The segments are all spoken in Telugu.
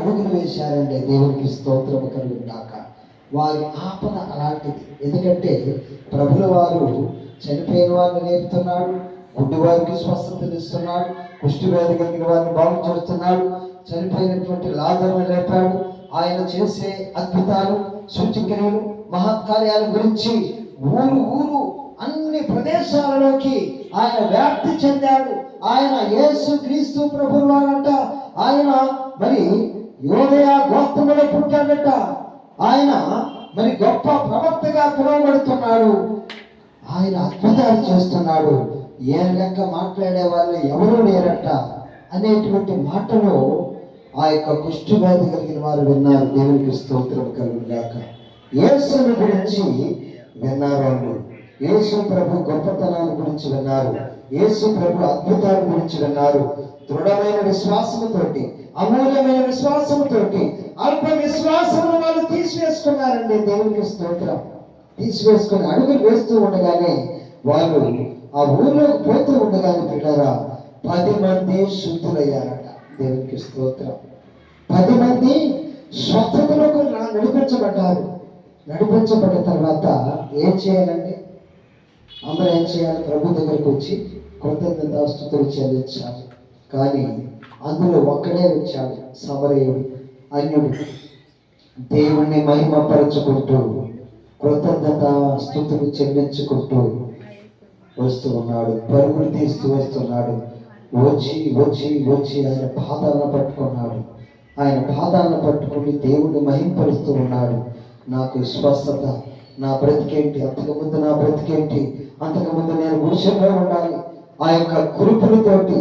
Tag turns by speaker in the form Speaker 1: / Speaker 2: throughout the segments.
Speaker 1: అడుగులు వేశారండి. దేవునికి స్తోత్రము కలుగును గాక. వారి ఆపద అలాంటిది. ఎందుకంటే ప్రభుల వారు చనిపోయిన వారిని లేపుతున్నాడు, గుడ్డి వారికి స్వస్థతనిస్తున్నాడు, కుష్టి వ్యాధి కలిగిన వారిని బాగు చేస్తున్నాడు, చనిపోయినటువంటి లాజరును లేపాడు. ఆయన చేసే అద్భుతాలు, సూచక్రియలు, మహత్కార్యాల గురించి ఊరు ఊరు అన్ని ప్రదేశాలలోకి ఆయన వ్యాప్తి చెందాడు. ఆయన యేసు క్రీస్తు ప్రభువు వారంట. ఆయన మరి యోదయ గోత్రములో పుట్టాడట. ఆయన మరి గొప్ప ప్రవక్తగా పిలువబడుతున్నాడు. ఆయన అద్భుతాలు చేస్తున్నాడు. ఏ లెక్క మాట్లాడే వాళ్ళు ఎవరూ లేరట అనేటువంటి మాటను ఆ యొక్క కుష్ఠవ్యాధి కలిగిన వారు విన్నారు. దేవునికి స్తోత్రం కలుగును గాక. యేసుని గురించి విన్నారు వాళ్ళు. యేసు ప్రభు గొప్పతనాల గురించి విన్నారు. యేసు ప్రభు అద్భుతాల గురించి విన్నారు. దృఢమైన విశ్వాసముతోటి, అమూల్యమైన విశ్వాసముతోటి, అల్ప విశ్వాసమును వాళ్ళు తీసివేసుకున్నారండి. దేవునికి స్తోత్రం. తీసివేసుకుని అడుగులు వేస్తూ ఉండగానే వాళ్ళు ఆ ఊర్లోకి పోతూ ఉండగానే పిల్లరా 10 మంది శుద్ధులయ్యారట. దేవునికి స్తోత్రం. 10 మంది స్వస్థతలోకి నడిపించబడ్డారు. నడిపించబడిన తర్వాత ఏం చేయాలండి? అందరూ ఏం చేయాలి? ప్రభు దగ్గరికి వచ్చి కృతజ్ఞతాస్తుతులు చెల్లించాలి. కానీ అందులో ఒక్కడే వచ్చాడు, సమరయుడు, అన్యుడు. దేవుణ్ణి మహిమపరచుకుంటూ కృతజ్ఞతాస్తుతులు చెల్లించుకుంటూ వస్తూ ఉన్నాడు. పరుగులు తీస్తూ వస్తున్నాడు. వచ్చి వచ్చి వచ్చి ఆయన పాదాలను పట్టుకున్నాడు. ఆయన పాదాలను పట్టుకుని దేవుణ్ణి మహింపరుస్తూ ఉన్నాడు. నాకు స్వస్థత, నా బ్రతికేంటి, అంతకుముందు నా బ్రతికేంటి, అంతకుముందు నేను గుడిసెలో ఉండాలి, ఆ యొక్క కురుపులతోటి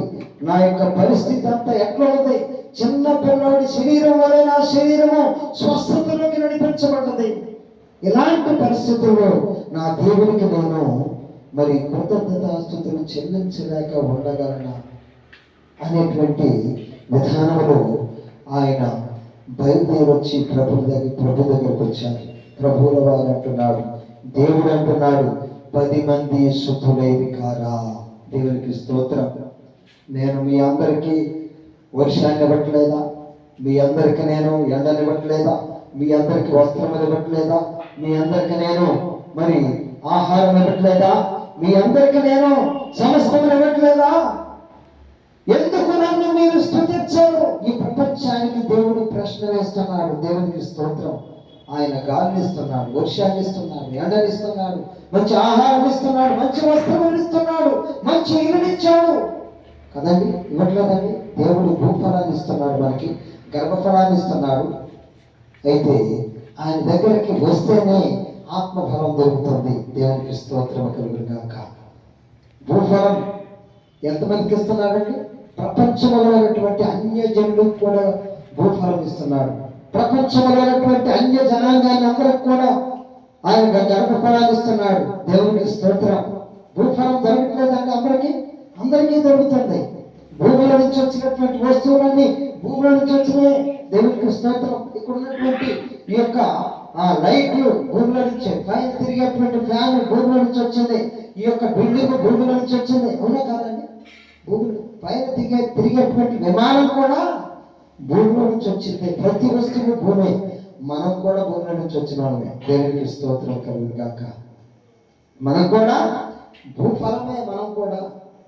Speaker 1: నా యొక్క పరిస్థితి అంతా ఎట్లా ఉంది, చిన్న పిల్లోడి శరీరం వలె నా శరీరము స్వస్థతలోకి నడిపించబడ్డది. ఇలాంటి పరిస్థితుల్లో నా దేవునికి నేను మరి కృతజ్ఞతాస్తుతులు చెల్లించలేక ఉండగలనా అనేటువంటి విధానంలో ఆయన బయలుదేరి వచ్చి ప్రభు దగ్గరికి వచ్చారు. ప్రభువుల వారు అంటున్నాడు, దేవుడు అంటున్నాడు, 10 మంది శుద్ధులైన కారా. దేవునికి స్తోత్రం. నేను మీ అందరికీ వర్షాన్ని ఇవ్వట్లేదా? మీ అందరికి నేను ఎండని ఇవ్వట్లేదా? మీ అందరికి వస్త్రం ఇవ్వట్లేదా? మీ అందరికి నేను మరి ఆహారం ఇవ్వట్లేదా? మీ అందరికి నేను సమస్తం ఇవ్వట్లేదా? ఎందుకు నన్ను మీరు స్తుతించారు? ఈ ప్రపంచానికి దేవుడు ప్రశ్న వేస్తున్నాడు. దేవునికి స్తోత్రం. ఆయన గాలిని ఇస్తున్నాడు, వర్షాన్ని ఇస్తున్నాడు, ఎండని ఇస్తున్నాడు, మంచి ఆహారం ఇస్తున్నాడు, మంచి వస్త్రం ఇస్తున్నాడు, మంచి ఇల్లునిచ్చాడు కదండి. ఇవ్వట్లేదండి? దేవుడు భూఫలాన్ని ఇస్తున్నాడు, మనకి గర్భఫలాన్ని ఇస్తున్నాడు. అయితే ఆయన దగ్గరికి వస్తేనే ఆత్మఫలం దొరుకుతుంది. దేవునికి స్తోత్రం కలుగును గాక. భూఫలం ఎంతమందికి ఇస్తున్నాడండి? ప్రపంచంలో ఉన్నటువంటి అన్య జనులకు కూడా భూఫలం ఇస్తున్నాడు. ప్రపంచంలో ఉన్నటువంటి అన్య జనాంగాన్ని అందరికి కూడా ఆయన గర్భఫలాన్ని ఇస్తున్నాడు. దేవునికి స్తోత్రం. భూఫలం దొరకట్లేదండి అందరికీ? అందరికీ దొరుకుతుంది. భూమిలో నుంచి వచ్చినటువంటి వస్తువులన్నీ భూమిలో నుంచి వచ్చినాయి. దేవునికి స్తోత్రం. ఇక్కడ ఉన్నటువంటి ఈ యొక్క లైట్లు భూమిలో నుంచి, పైన తిరిగేటువంటి ఫ్యాన్ భూమిలో నుంచి వచ్చింది, ఈ యొక్క బిల్డింగ్ భూమిలో నుంచి వచ్చింది. అవునా కాదండి? భూమి పైన తిరిగేటువంటి విమానం కూడా భూమిలో నుంచి వచ్చింది. ప్రతి వస్తువు భూమి. మనం కూడా భూమిలో నుంచి వచ్చిన వాళ్ళమే. దేవునికి స్తోత్రం కలుగును గాక. మనం కూడా భూఫలమే, మనం కూడా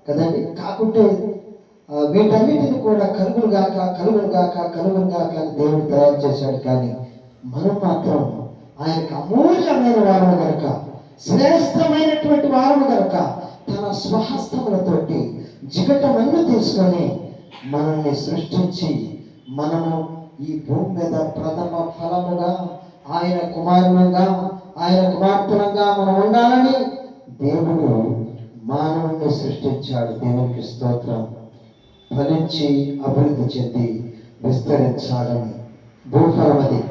Speaker 1: కదండి. కాకుంటే వీటన్నిటిని కూడా కలుగును గాక కలుగును గాక కలుగును గాక అని దేవుడు తయారు చేశాడు. కానీ మనం మాత్రం ఆయనకు అమూల్యమైన వారము గనక, శ్రేష్టమైనటువంటి వారము గనక తన స్వహస్తములతోటి జిగటమన్ను తీసుకొని మనల్ని సృష్టించి మనము ఈ భూమి మీద ప్రథమ ఫలముగా, ఆయన కుమారులుగా, ఆయన కుమార్తెలుగా మనం ఉండాలని దేవుడు మానవుణ్ణి సృష్టించాడు. దేవునికి స్తోత్రం. ఫలించి అభివృద్ధి చెంది విస్తరించాలని భూఫలం అది.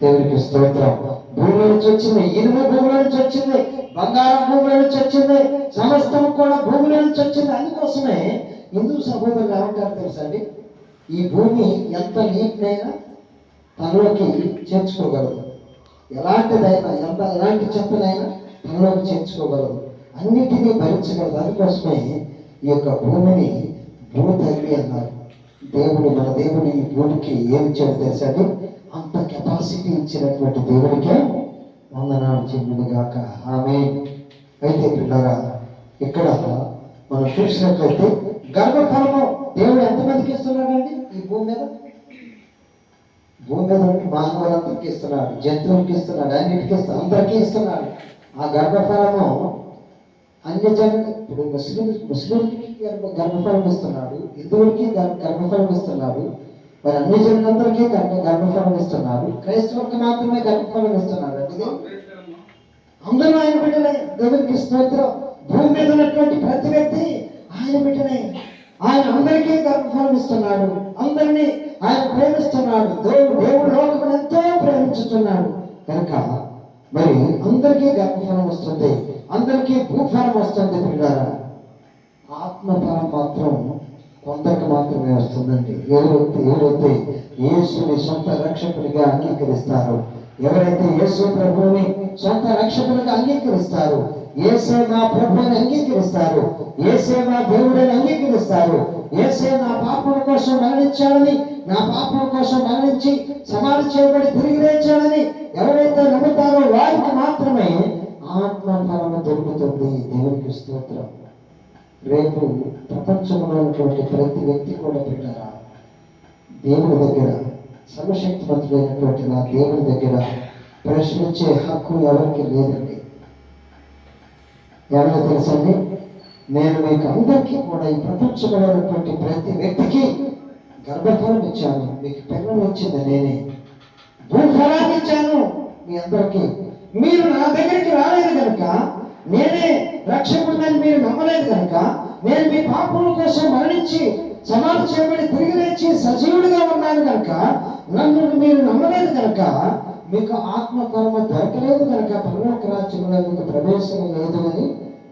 Speaker 1: దేవునికి స్తోత్రం. భూమిలో నుంచి వచ్చింది, ఇనుము భూమిలో నుంచి వచ్చింది, బంగారం భూమిలో నుంచి వచ్చింది, సమస్తం కూడా భూమిలో నుంచి వచ్చింది. అందుకోసమే హిందూ సహోదరులు ఏమంటారు తెలుసా అండి? ఈ భూమి ఎంత నీటినైనా తనలోకి చేర్చుకోగలదు, ఎలాంటిదైనా ఎలాంటి చెత్తనైనా తనలోకి చేర్చుకోగలదు, అన్నిటినీ భరించగలదు. అందుకోసమే ఈ యొక్క భూమిని భూతల్లి అన్నారు. మన దేవుడు ఈ భూమికి ఏమి ఇచ్చాడో తెలుసండి, అంత కెపాసిటీ ఇచ్చినటువంటి దేవుడికే వందనాలు చెందును గాక. ఆమేన్. అయితే పిల్లరా, ఇక్కడ మనం చూసినట్లయితే గర్భఫలము దేవుడు ఎంతమందికి ఇస్తున్నాడండి ఈ భూమి మీద? భూమి మీద మానవులందరికీ ఇస్తున్నాడు, జంతువులకి ఇస్తున్నాడు, అన్నిటికీ ఇస్తున్నాడు, అందరికీ ఇస్తున్నాడు. ఆ గర్భఫలము అన్యజనులు, ఇప్పుడు ముస్లింలకి గర్భఫలం ఇస్తున్నాడు, హిందువులకి గర్భఫలం ఇస్తున్నాడు, మరి అన్యజనులందరికీ గర్భఫలం ఇస్తున్నాడు, క్రైస్తవులకు మాత్రమే గర్భఫలం ఇస్తున్నాడు. అంటే అందరూ ఆయన బిడ్డలే. దేవునికి స్తోత్రం. భూమి మీద ఉన్నటువంటి ప్రతి వ్యక్తి ఆయన బిడ్డలే. ఆయన అందరికీ గర్భఫలం ఇస్తున్నాడు, అందరినీ ఆయన ప్రేమిస్తున్నాడు. దేవుడు లోకమును ఎంతో ప్రేమించుతున్నాడు కనుక మరి అందరికీ గర్భఫలం వస్తుంది, అందరికీ భూఫలం వస్తుంది. పిల్లారా, ఆత్మఫలం మాత్రం కొందరికి మాత్రమే వస్తుందండి. ఎవరైతే యేసుని సొంత రక్షకునిగా అంగీకరిస్తారో, ఎవరైతే యేసు ప్రభువుని సొంత రక్షకునిగా అంగీకరిస్తారో, యేసే నా ప్రభువుని అంగీకరిస్తారు, యేసే నా దేవుడిని అంగీకరిస్తారు, యేసే నా పాపల కోసం మరణించాలని, నా పాపల కోసం మరణించి సమాధి చేయబడి తిరిగి లేచాలని ఎవరైతే నమ్ముతారో వారికి మాత్రమే ఆత్మఫలము దొరుకుతుంది. దేవునికి స్తోత్రం. రేపు ప్రపంచంలో ఉన్నటువంటి ప్రతి వ్యక్తి కూడా పెట్టారా, దేవుని దగ్గర, సర్వశక్తివంతుడైనటువంటి నా దేవుని దగ్గర ప్రశ్నించే హక్కు ఎవరికి లేదండి. ఎవరో తెలుసండి, నేను మీకు అందరికీ కూడా ఈ ప్రపంచంలో ఉన్నటువంటి ప్రతి వ్యక్తికి గర్భఫలం ఇచ్చాను, మీకు పిల్లలు వచ్చింది నేనే, భూఫలాన్ని ఇచ్చాను మీ అందరికీ. మీరు నా దగ్గరికి రాలేదు కనుక, నేనే రక్షకుడిని మీరు నమ్మలేదు కనుక, నేను మీ పాపముల కోసం మరణించి సమాధి చేయబడి తిరిగి లేచి సజీవుడిగా ఉన్నాను కనుక, నన్ను మీరు నమ్మలేదు కనుక, మీకు ఆత్మకర్మ దొరకలేదు కనుక పరలోక రాజ్యంలో మీకు ప్రవేశం లేదు అని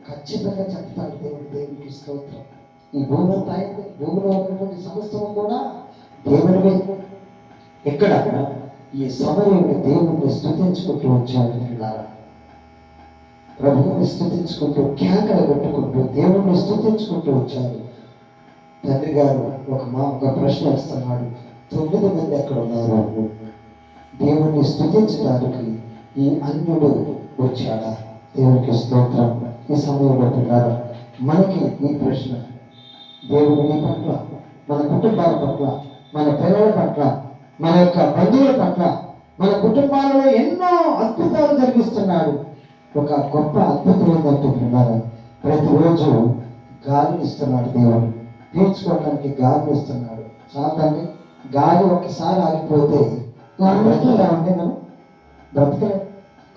Speaker 1: ఖచ్చితంగా చెప్తాడు దేవుడు. దేవుడికి స్తోత్రం. ఈ భూమి అంతా అయితే, భూమిలో ఉన్నటువంటి సమస్తము కూడా దేవుడివే. ఇక్కడ ఈ సమయంలో దేవుడిని స్తుతించుకుంటూ వచ్చాడు. ప్రభువుని స్తుతించుకుంటూ, కేకలు పెట్టుకుంటూ దేవుడిని స్తుతించుకుంటూ వచ్చాడు. తండ్రి గారు ఒక ప్రశ్న వేస్తున్నాడు, 9 మంది ఎక్కడ ఉన్నారు? దేవుణ్ణి స్తుతించడానికి ఈ అన్యుడు వచ్చాడా? దేవునికి స్తోత్రం. ఈ సమయంలో పిల్లలు మనకి ఈ ప్రశ్న, దేవుడు నీ పట్ల, మన కుటుంబాల పట్ల, మన పిల్లల పట్ల, మన యొక్క బంధువుల పట్ల, మన కుటుంబాలలో ఎన్నో అద్భుతాలు జరిగిస్తున్నాడు. ఒక గొప్ప అద్భుతం ఏంటంటే పిల్లలు, ప్రతిరోజు గాలిని ఇస్తున్నాడు దేవుడు, పీల్చుకోవడానికి గాలిని ఇస్తున్నాడు. చాలండి, గాలి ఒకసారి ఆగిపోతే బ్రతకలేమంటే మనం బ్రతకలేం.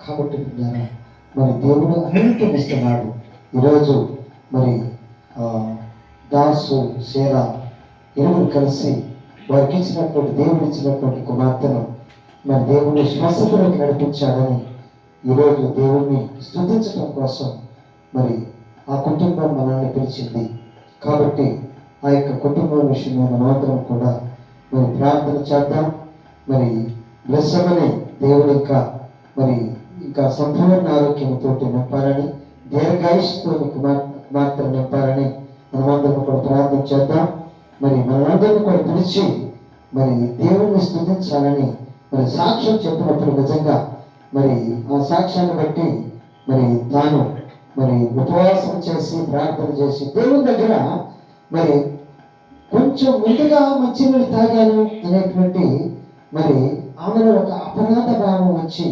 Speaker 1: కాబట్టి పిల్లలు మరి దేవుడు అన్నింటిని ఇస్తున్నాడు. ఈరోజు మరి దాసు, శేర ఇరువురు కలిసి వారికి ఇచ్చినటువంటి, దేవుడు ఇచ్చినటువంటి కుమార్తెను మరి దేవుని శ్వాసలోకి నడిపించాడని ఈరోజు దేవుణ్ణి స్తుతించడం కోసం మరి ఆ కుటుంబం మనల్ని పిలిచింది. కాబట్టి ఆ యొక్క కుటుంబం విషయంలో మనమందరం కూడా మరి ప్రార్థన చేద్దాం. మరి బ్లెస్సమని దేవుడు ఇంకా సంపూర్ణ ఆరోగ్యంతో నింపాలని, దీర్ఘాయుష్తో కుమార్తెను నింపాలని మనమందరం కూడా ప్రార్థన చేద్దాం. మరి మనమందరం కూడా పిలిచి మరి దేవుణ్ణి స్తుతించాలని మరి సాక్ష్యం చెప్పినప్పుడు నిజంగా మరి ఆ సాక్ష్యాన్ని బట్టి మరి తాను మరి ఉపవాసం చేసి ప్రార్థన చేసి దేవుని దగ్గర మరి కొంచెం ముందుగా మంచినీళ్ళు తాగాను అనేటువంటి మరి ఆమెలో ఒక అపరాధ భావం వచ్చి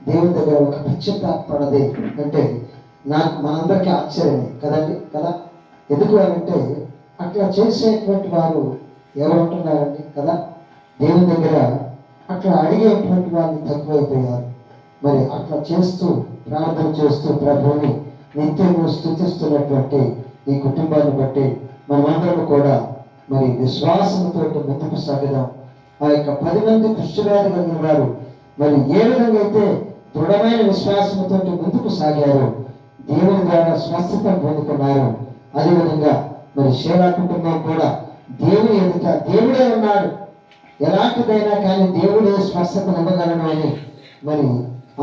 Speaker 1: దేవుని దగ్గర ఒక పశ్చాత్తాపడది అంటే మనందరికీ ఆశ్చర్యమే కదండి కదా. ఎందుకు అంటే అట్లా చేసేటువంటి వారు ఎవరు ఉంటున్నారండి కదా. దేవుని దగ్గర అట్లా అడిగేటువంటి వాళ్ళు తక్కువైపోయారు. మరి అట్లా చేస్తూ ప్రార్థన చేస్తూ ప్రభువుని నిత్యము స్తుతిస్తున్నటువంటి ఈ కుటుంబాన్ని బట్టి మనమందరం కూడా మరి విశ్వాసంతో ముందుకు సాగదాం. ఆ యొక్క 10 మంది కుష్ఠవ్యాధి కలిగిన వారు మరి ఏ విధంగా అయితే దృఢమైన విశ్వాసంతో ముందుకు సాగారు, దేవుని ద్వారా స్వస్థత పొందుకున్నారు, అదేవిధంగా మరి శేరా కుటుంబం కూడా దేవుని ఎదుట దేవుడే ఉన్నాడు, ఎలాంటిదైనా కానీ దేవుడే స్వస్థత ఇవ్వగలను అని మరి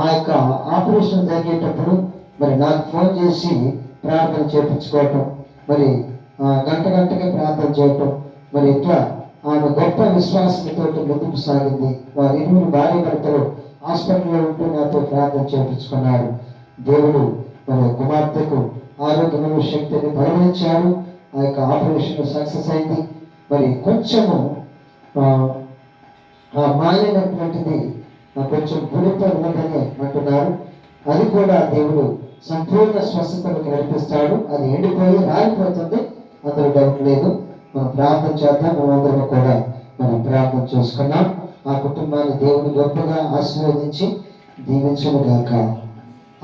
Speaker 1: ఆ యొక్క ఆపరేషన్ జరిగేటప్పుడు మరి నాకు ఫోన్ చేసి ప్రార్థన చేయించుకోవటం, మరి గంటగా ప్రార్థన చేయటం, మరి ఇట్లా ఆమె గొప్ప విశ్వాసంతో ముందుకు సాగింది. వారి ఇరువురు భార్య భర్తలు హాస్పిటల్లో ఉంటూ నాతో ప్రార్థన చేయించుకున్నారు. దేవుడు మరి కుమార్తెకు ఆరోగ్యమైన శక్తిని బలపరిచాడు. ఆ యొక్క ఆపరేషన్ సక్సెస్ అయింది. మరి కొంచెము మాలినటువంటిది కొంచెం పులిప ఉన్నదని అంటున్నారు. అది కూడా దేవుడు సంపూర్ణ స్వస్థతలకు నడిపిస్తాడు. అది ఎండిపోయి రాలిపోతుంది, అందులో డౌట్ లేదు. మనం ప్రార్థన చేద్దాం. మనందరం కూడా మనం ప్రార్థన చేసుకున్నాం. ఆ కుటుంబాన్ని దేవుడు గొప్పగా ఆశీర్వదించి దీవించును గాక.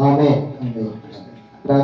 Speaker 1: ఆమేన్.